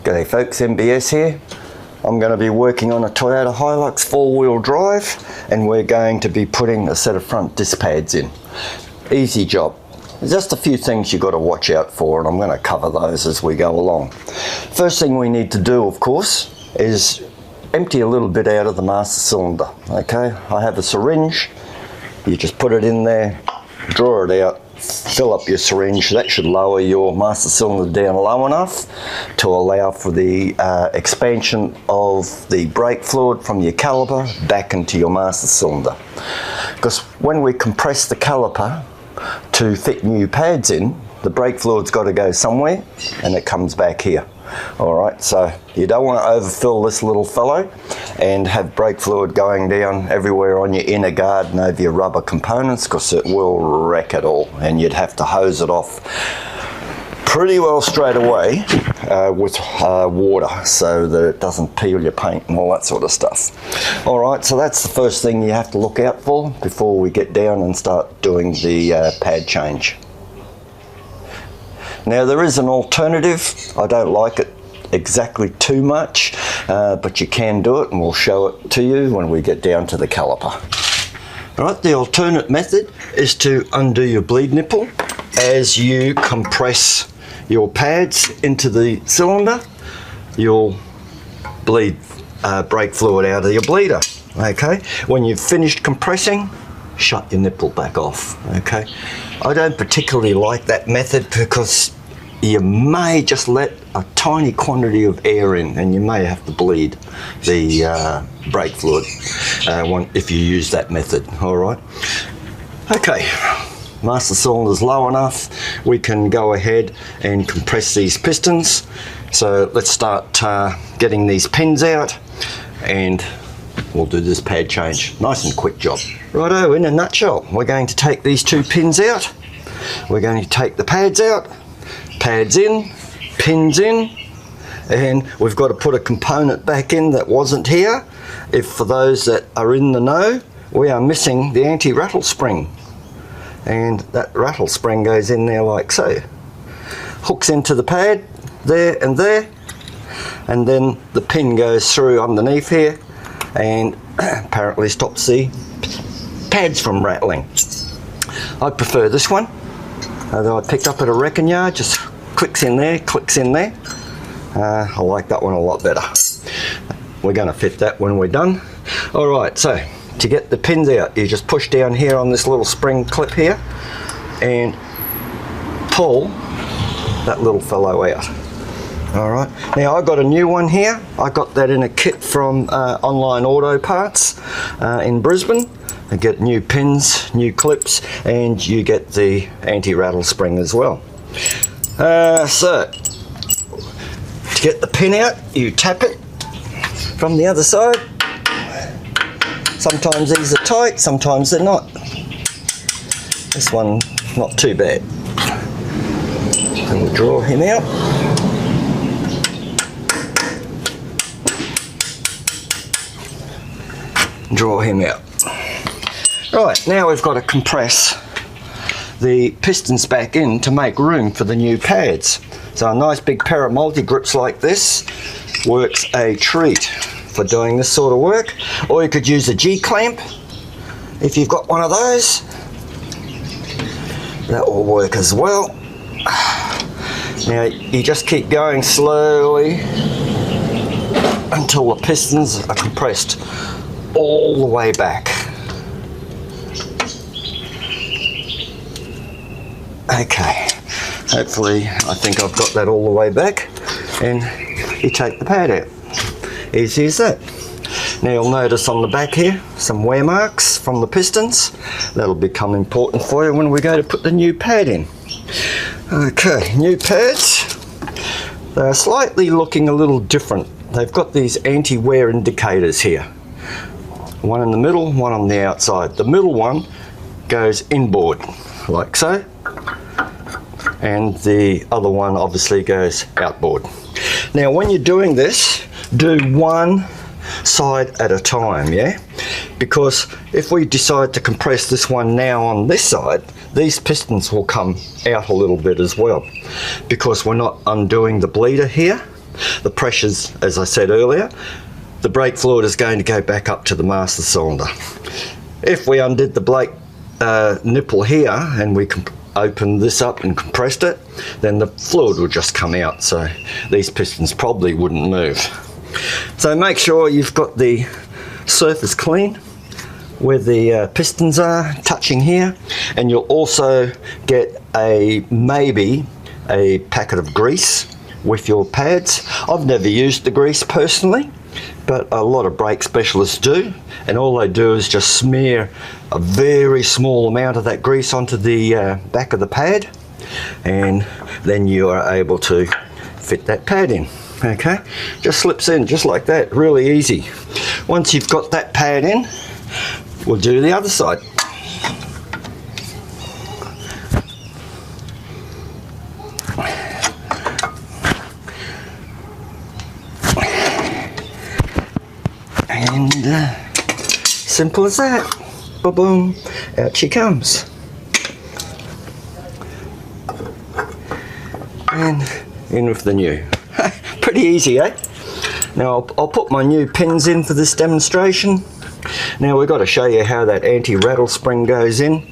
G'day folks, MBS here. I'm going to be working on a Toyota Hilux 4-wheel drive, and we're going to be putting a set of front disc pads in. Easy job. There's just a few things you've got to watch out for, and I'm going to cover those as we go along. First thing we need to do, of course, is empty a little bit out of the master cylinder. Okay, I have a syringe. You just put it in there, draw it out, fill up your syringe. That should lower your master cylinder down low enough to allow for the expansion of the brake fluid from your caliper back into your master cylinder. Because when we compress the caliper to fit new pads in, the brake fluid's got to go somewhere and it comes back here. Alright, so you don't want to overfill this little fellow and have brake fluid going down everywhere on your inner guard and over your rubber components, because it will wreck it all and you'd have to hose it off pretty well straight away with water so that it doesn't peel your paint and all that sort of stuff. Alright, so that's the first thing you have to look out for before we get down and start doing the pad change. Now there is an alternative. I don't like it exactly too much, but you can do it and we'll show it to you when we get down to the caliper. Right, the alternate method is to undo your bleed nipple as you compress your pads into the cylinder. You'll bleed brake fluid out of your bleeder. Okay, when you've finished compressing, shut your nipple back off. Okay, I don't particularly like that method because you may just let a tiny quantity of air in and you may have to bleed the brake fluid if you use that method. All right. Okay, master cylinder's low enough. We can go ahead and compress these pistons. So let's start getting these pins out and we'll do this pad change. Nice and quick job. Righto, in a nutshell, we're going to take these two pins out. We're going to take the pads out, pads in, pins in, and we've got to put a component back in that wasn't here. If for those that are in the know, we are missing the anti-rattle spring. And that rattle spring goes in there like so. Hooks into the pad, there, and then the pin goes through underneath here and apparently stops the pads from rattling. I prefer this one that I picked up at a wrecking yard. Just clicks in there, clicks in there. I like that one a lot better. We're going to fit that when we're done. Alright, so to get the pins out, you just push down here on this little spring clip here and pull that little fellow out. Alright, now I got a new one here. I got that in a kit from Online Auto Parts in Brisbane. You get new pins, new clips, and you get the anti-rattle spring as well. So, to get the pin out, you tap it from the other side. Sometimes these are tight, sometimes they're not. This one, not too bad. And we'll draw him out. Draw him out. Right, now we've got to compress the pistons back in to make room for the new pads. So a nice big pair of multi-grips like this works a treat for doing this sort of work. Or you could use a G-clamp if you've got one of those. That will work as well. Now you just keep going slowly until the pistons are compressed all the way back. Okay, hopefully I think I've got that all the way back, and you take the pad out. Easy as that. Now you'll notice on the back here some wear marks from the pistons. That'll become important for you when we go to put the new pad in. Okay, new pads. They're slightly looking a little different. They've got these anti-wear indicators here. One in the middle, one on the outside. The middle one goes inboard, like so. And the other one obviously goes outboard. Now when you're doing this, do one side at a time, yeah? Because if we decide to compress this one now on this side, these pistons will come out a little bit as well, because we're not undoing the bleeder here. the pressures, as I said earlier, the brake fluid is going to go back up to the master cylinder. If we undid the brake nipple here and we opened this up and compressed it, then the fluid will just come out, so these pistons probably wouldn't move. So make sure you've got the surface clean where the pistons are touching here, and you'll also get maybe a packet of grease with your pads. I've never used the grease personally, but a lot of brake specialists do, and all they do is just smear a very small amount of that grease onto the back of the pad, and then you are able to fit that pad in. Okay, just slips in just like that, really easy. Once you've got that pad in, we'll do the other side. And simple as that. Ba-boom, out she comes. And in with the new. Pretty easy, eh? Now I'll put my new pins in for this demonstration. Now we've got to show you how that anti-rattle spring goes in.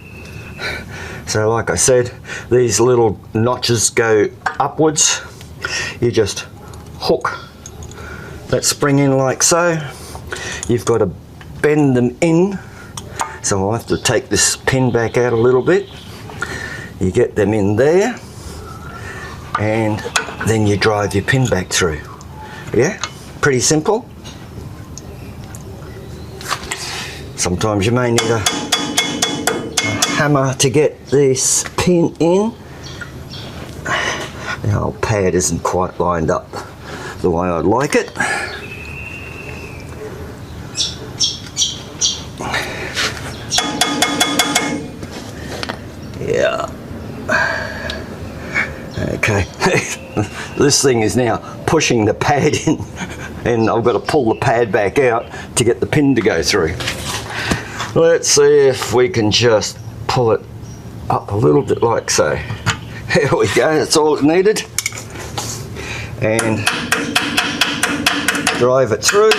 So like I said, these little notches go upwards. You just hook that spring in like so. You've got to bend them in. So I'll have to take this pin back out a little bit. You get them in there, and then you drive your pin back through. Yeah, pretty simple. Sometimes you may need a hammer to get this pin in. The old pad isn't quite lined up the way I'd like it. Yeah. Okay. This thing is now pushing the pad in, and I've got to pull the pad back out to get the pin to go through. Let's see if we can just pull it up a little bit like so. Here we go, that's all it needed. And drive it through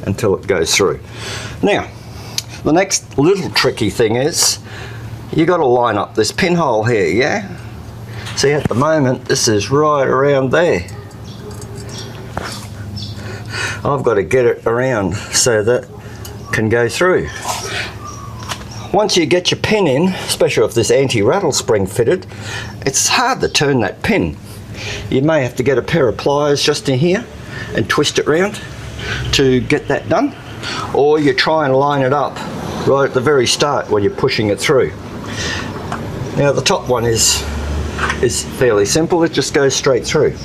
until it goes through. Now, the next little tricky thing is, you got to line up this pinhole here, yeah? See, at the moment, this is right around there. I've got to get it around so that can go through. Once you get your pin in, especially if this anti-rattle spring fitted, it's hard to turn that pin. You may have to get a pair of pliers just in here and twist it round to get that done, or you try and line it up right at the very start when you're pushing it through. Now the top one is fairly simple, it just goes straight through.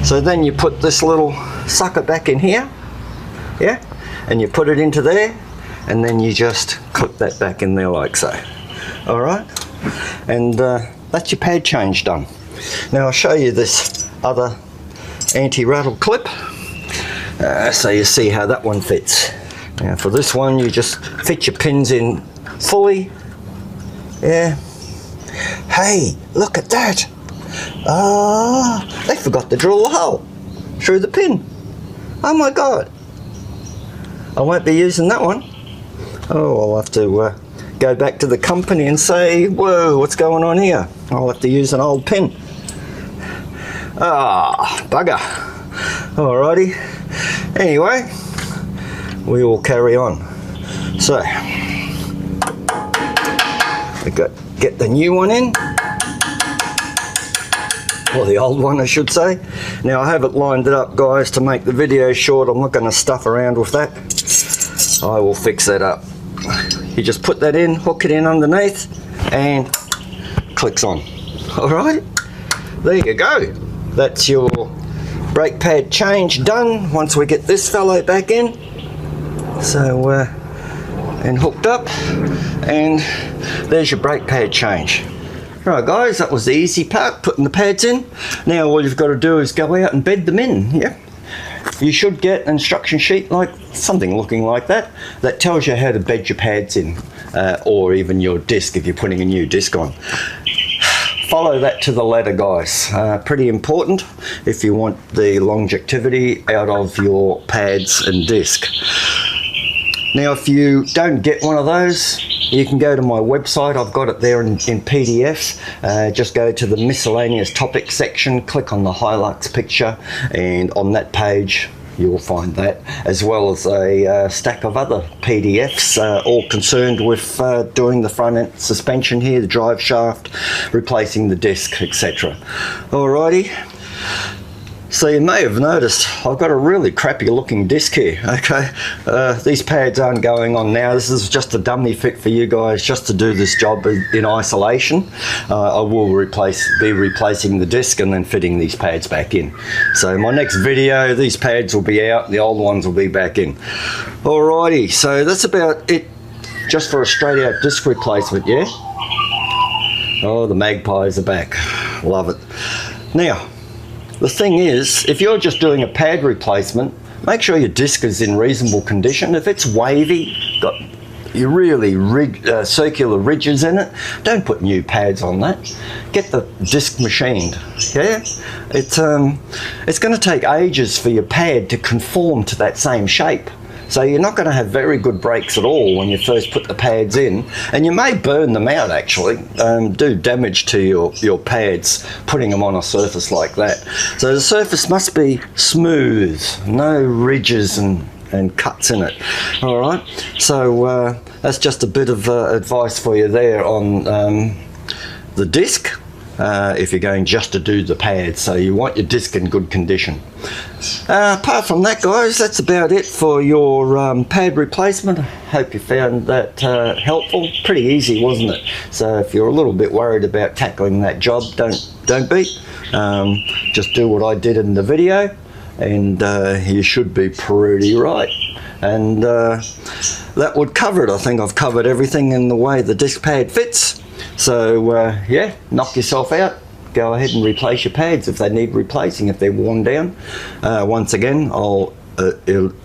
So then you put this little sucker back in here, yeah, and you put it into there, and then you just clip that back in there like so. All right, and that's your pad change done. Now I'll show you this other anti-rattle clip, so you see how that one fits. Now for this one, you just fit your pins in fully, yeah. Hey, look at that! They forgot to drill a hole through the pin. Oh my God! I won't be using that one. Oh, I'll have to go back to the company and say, whoa, what's going on here? I'll have to use an old pin. Ah, bugger. Alrighty. Anyway, we will carry on. So, we got get the new one in, or the old one I should say. Now I have it lined it up, guys, to make the video short. I'm not going to stuff around with that. I will fix that up. You just put that in, hook it in underneath, and clicks on. Alright, there you go. That's your brake pad change done once we get this fellow back in. So, and hooked up, and there's your brake pad change. Right guys, that was the easy part, putting the pads in. Now all you've got to do is go out and bed them in, yeah? You should get an instruction sheet, like something looking like that, that tells you how to bed your pads in, or even your disc if you're putting a new disc on. follow that to the letter, guys. Pretty important if you want the longevity out of your pads and disc. Now, if you don't get one of those, you can go to my website. I've got it there in PDFs. Just go to the miscellaneous topics section, click on the Hilux picture, and on that page you'll find that, as well as a stack of other PDFs, all concerned with doing the front end suspension here, the drive shaft, replacing the disc, etc. Alrighty. So you may have noticed I've got a really crappy looking disc here, okay? These pads aren't going on now. This is just a dummy fit for you guys, just to do this job in isolation. I will be replacing the disc and then fitting these pads back in. So my next video, these pads will be out, the old ones will be back in. Alrighty, so that's about it just for a straight out disc replacement, yeah? Oh, the magpies are back. Love it. Now, the thing is, if you're just doing a pad replacement, make sure your disc is in reasonable condition. If it's wavy, got you really circular ridges in it, don't put new pads on that. Get the disc machined. Yeah, it's going to take ages for your pad to conform to that same shape. So you're not going to have very good brakes at all when you first put the pads in, and you may burn them out actually, do damage to your pads putting them on a surface like that. So the surface must be smooth, no ridges and cuts in it. All right, so that's just a bit of advice for you there on the disc. If you're going just to do the pads, so you want your disc in good condition. Apart from that, guys, that's about it for your pad replacement. I hope you found that helpful. Pretty easy, wasn't it? So if you're a little bit worried about tackling that job, don't be. Just do what I did in the video, and you should be pretty right. And that would cover it. I think I've covered everything in the way the disc pad fits. So yeah, knock yourself out. Go ahead and replace your pads if they need replacing, if they're worn down. Once again, I'll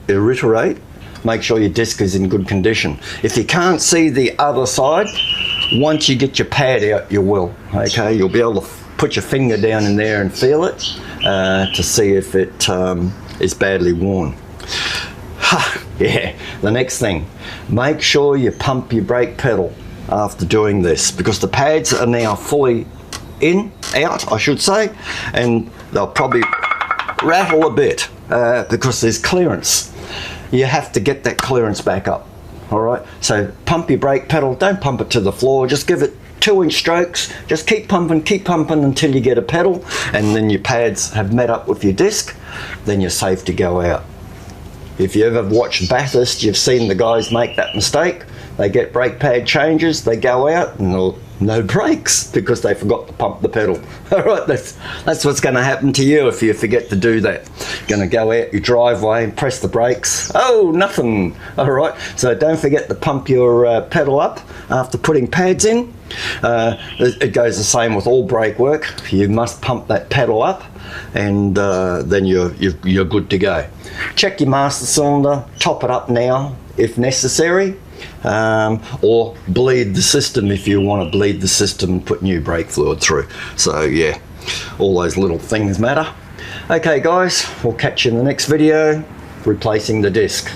reiterate, make sure your disc is in good condition. If you can't see the other side, once you get your pad out, you will. Okay, you'll be able to put your finger down in there and feel it to see if it is badly worn. Yeah, the next thing, make sure you pump your brake pedal after doing this, because the pads are now fully out, I should say, and they'll probably rattle a bit because there's clearance. You have to get that clearance back up. All right, so pump your brake pedal, don't pump it to the floor, just give it 2-inch strokes, just keep pumping until you get a pedal, and then your pads have met up with your disc, then you're safe to go out. If you ever watched Bathurst, you've seen the guys make that mistake. They get brake pad changes, they go out and no brakes because they forgot to pump the pedal. All right, that's what's going to happen to you if you forget to do that. You're going to go out your driveway and press the brakes. Oh, nothing. All right, so don't forget to pump your pedal up after putting pads in. It goes the same with all brake work. You must pump that pedal up, and then you're good to go. Check your master cylinder, top it up now if necessary. Or bleed the system if you want to bleed the system and put new brake fluid through. So yeah, all those little things matter. Okay guys, we'll catch you in the next video replacing the disc.